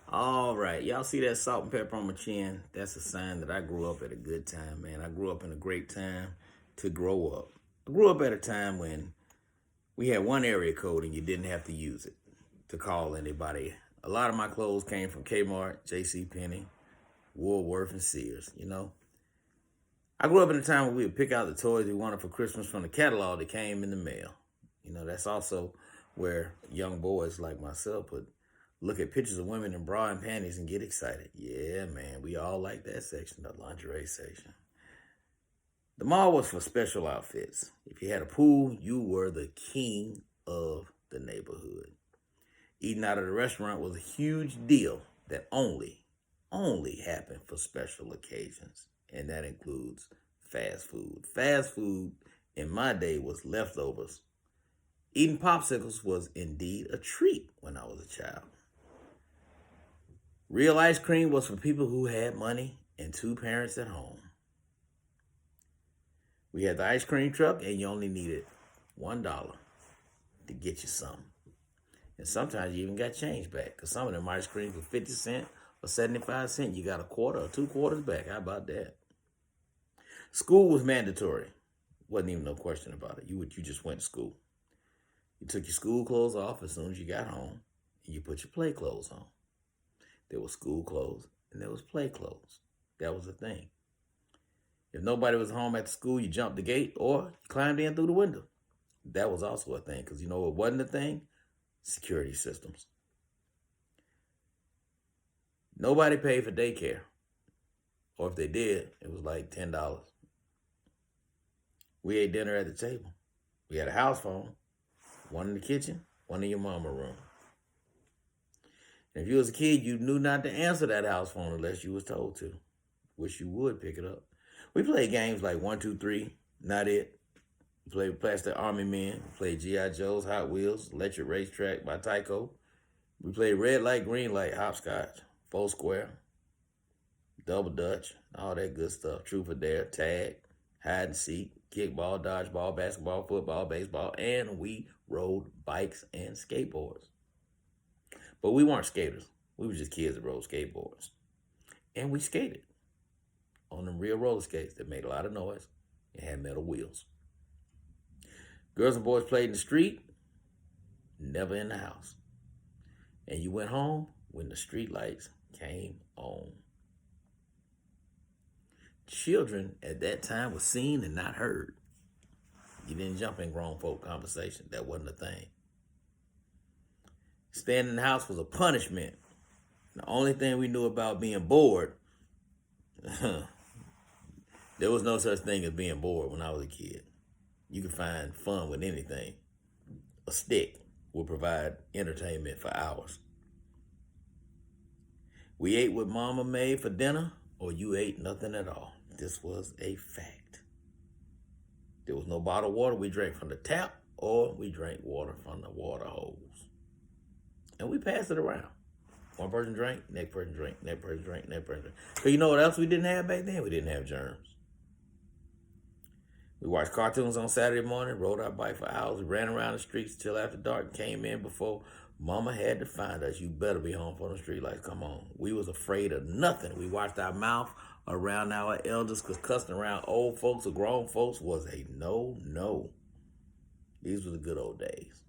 All right, y'all see that salt and pepper on my chin? That's a sign that I grew up at a good time, man. I grew up in a great time to grow up. I grew up at a time when we had one area code and you didn't have to use it to call anybody. A lot of my clothes came from Kmart, J.C. Penney, Woolworth, and Sears. I grew up in a time when we would pick out the toys we wanted for Christmas from the catalog that came in the mail. That's also where young boys like myself would look at pictures of women in bra and panties and get excited. Yeah, man, we all like that section, the lingerie section. The mall was for special outfits. If you had a pool, you were the king of the neighborhood. Eating out of the restaurant was a huge deal that only happened for special occasions. And that includes fast food. Fast food in my day was leftovers. Eating popsicles was indeed a treat when I was a child. Real ice cream was for people who had money and two parents at home. We had the ice cream truck, and you only needed $1 to get you some. And sometimes you even got change back, because some of them ice creams were 50 cents or 75 cents. You got a quarter or 2 quarters back. How about that? School was mandatory. Wasn't even no question about it. You just went to school. You took your school clothes off as soon as you got home, and you put your play clothes on. There was school clothes and there was play clothes. That was the thing. If nobody was home at the school, you jumped the gate or you climbed in through the window. That was also a thing, because you know what wasn't a thing? Security systems. Nobody paid for daycare. Or if they did, it was like $10. We ate dinner at the table. We had a house phone, one in the kitchen, one in your mama room. And if you was a kid, you knew not to answer that house phone unless you was told to. Wish you would pick it up. We played games like 1, 2, 3, Not It. We played Plastic Army Men. We played G.I. Joe's, Hot Wheels, Electric Racetrack by Tyco. We played Red Light, Green Light, Hopscotch, Four Square, Double Dutch, all that good stuff. Truth or Dare, Tag, Hide and Seek, Kickball, Dodgeball, Basketball, Football, Baseball, and we rode bikes and skateboards. But we weren't skaters. We were just kids that rode skateboards. And we skated on them real roller skates that made a lot of noise and had metal wheels. Girls and boys played in the street, never in the house. And you went home when the street lights came on. Children at that time were seen and not heard. You didn't jump in grown folk conversation. That wasn't a thing. Staying in the house was a punishment. The only thing we knew about being bored, there was no such thing as being bored when I was a kid. You could find fun with anything. A stick would provide entertainment for hours. We ate what mama made for dinner, or you ate nothing at all. This was a fact. There was no bottled water. We drank from the tap, or we drank water from the water hose. And we passed it around. One person drank, next person drank, next person drank, next person drank. So you know what else we didn't have back then? We didn't have germs. We watched cartoons on Saturday morning, rode our bike for hours, we ran around the streets till after dark, came in before mama had to find us. You better be home for the street lights. Come on. We was afraid of nothing. We watched our mouth around our elders, because cussing around old folks or grown folks was a no. These were the good old days.